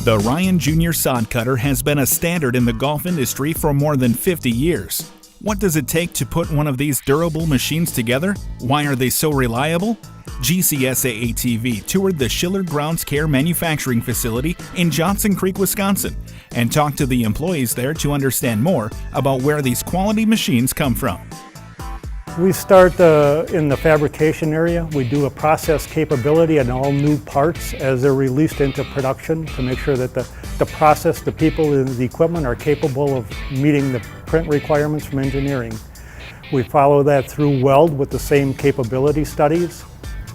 The Ryan Jr. Sod Cutter has been a standard in the golf industry for more than 50 years. What does it take to put one of these durable machines together? Why are they so reliable? GCSA ATV toured the Schiller Grounds Care manufacturing facility in Johnson Creek, Wisconsin, and talked to the employees there to understand more about where these quality machines come from. We start in the fabrication area. We do a process capability on all new parts as they're released into production to make sure that the process, the people, and the equipment are capable of meeting the print requirements from engineering. We follow that through weld with the same capability studies.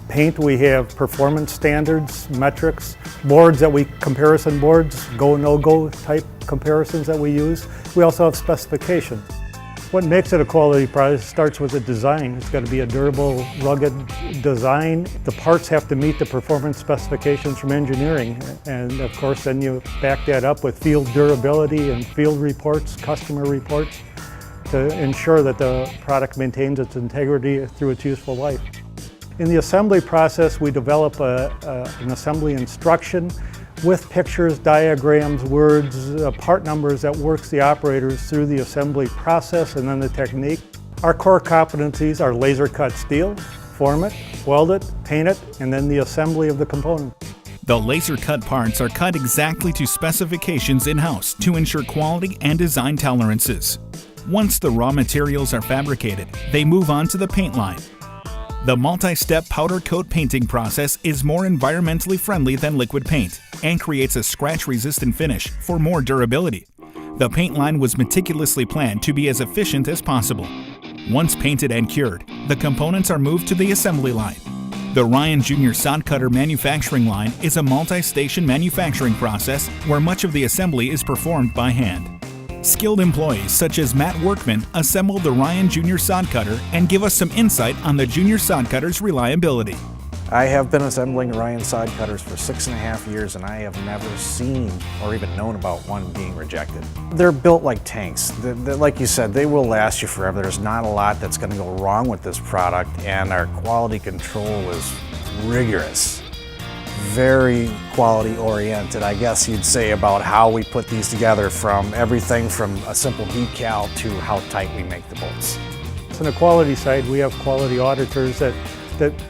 Paint, we have performance standards, metrics, boards comparison boards, go, no-go type comparisons that we use. We also have specifications. What makes it a quality product starts with the design. It's got to be a durable, rugged design. The parts have to meet the performance specifications from engineering. And of course, then you back that up with field durability and field reports, customer reports, to ensure that the product maintains its integrity through its useful life. In the assembly process, we develop an assembly instruction with pictures, diagrams, words, part numbers that works the operators through the assembly process and then the technique. Our core competencies are laser cut steel, form it, weld it, paint it, and then the assembly of the component. The laser cut parts are cut exactly to specifications in-house to ensure quality and design tolerances. Once the raw materials are fabricated, they move on to the paint line. The multi-step powder coat painting process is more environmentally friendly than liquid paint and creates a scratch-resistant finish for more durability. The paint line was meticulously planned to be as efficient as possible. Once painted and cured, the components are moved to the assembly line. The Ryan Jr. Sod Cutter manufacturing line is a multi-station manufacturing process where much of the assembly is performed by hand. Skilled employees such as Matt Workman assembled the Ryan Jr. Sod Cutter and give us some insight on the Jr. Sod Cutter's reliability. I have been assembling Ryan Sod Cutters for 6.5 years and I have never seen or even known about one being rejected. They're built like tanks. Like you said, they will last you forever. There's not a lot that's going to go wrong with this product, and our quality control is rigorous. Very quality oriented, I guess you'd say, about how we put these together, from everything from a simple decal to how tight we make the bolts. On the quality side, we have quality auditors that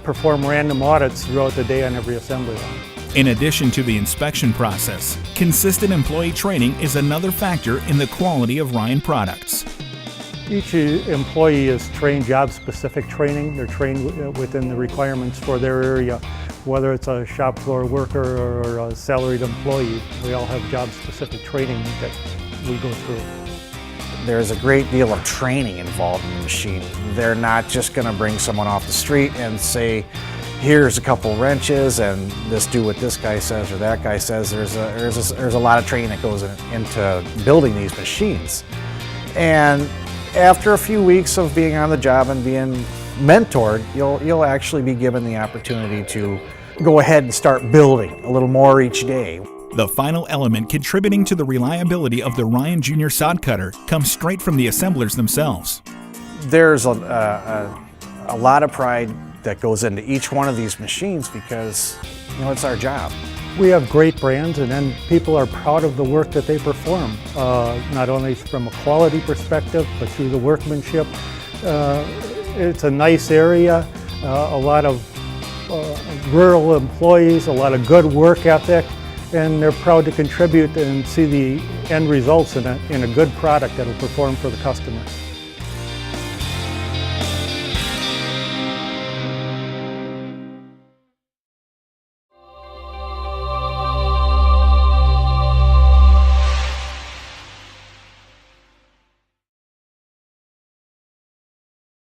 perform random audits throughout the day on every assembly line. In addition to the inspection process, consistent employee training is another factor in the quality of Ryan products. Each employee is trained job-specific training. They're trained within the requirements for their area, whether it's a shop floor worker or a salaried employee. We all have job-specific training that we go through. There's a great deal of training involved in the machine. They're not just going to bring someone off the street and say, here's a couple wrenches and just do what this guy says or that guy says. There's a lot of training that goes into building these machines. And after a few weeks of being on the job and being mentored, you'll actually be given the opportunity to go ahead and start building a little more each day. The final element contributing to the reliability of the Ryan Jr. Sod Cutter comes straight from the assemblers themselves. There's a lot of pride that goes into each one of these machines because, it's our job. We have great brands, and then people are proud of the work that they perform, not only from a quality perspective, but through the workmanship. It's a nice area, a lot of rural employees, a lot of good work ethic, and they're proud to contribute and see the end results in a good product that will perform for the customer.